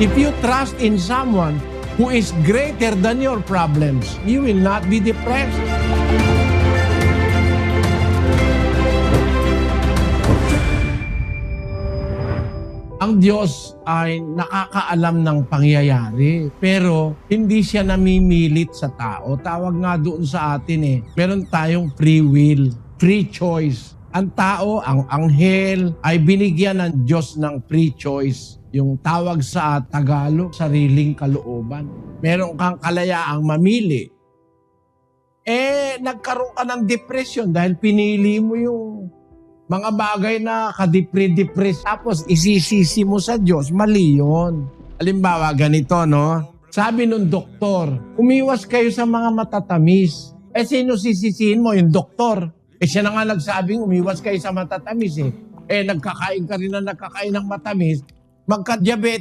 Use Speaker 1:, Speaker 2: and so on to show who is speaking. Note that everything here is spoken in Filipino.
Speaker 1: If you trust in someone who is greater than your problems, you will not be depressed. Ang Diyos ay nakakaalam ng pangyayari, pero hindi siya namimilit sa tao. Tawag nga doon sa atin meron tayong free will, free choice. Ang tao, ang anghel, ay binigyan ng Diyos ng free choice. Yung tawag sa Tagalog, sariling kalooban. Meron kang kalayaang mamili. Nagkaroon ka ng depression dahil pinili mo yung mga bagay na kadepre-depress. Tapos isisisi mo sa Diyos, mali yun. Halimbawa, ganito, no? Sabi nung doktor, umiwas kayo sa mga matatamis. Sino sisisihin mo? Yung doktor. Siya na nga nagsabing umiwas kayo sa matatamis Nagkakain ka rin na nagkakain ng matamis. Magka-diabetes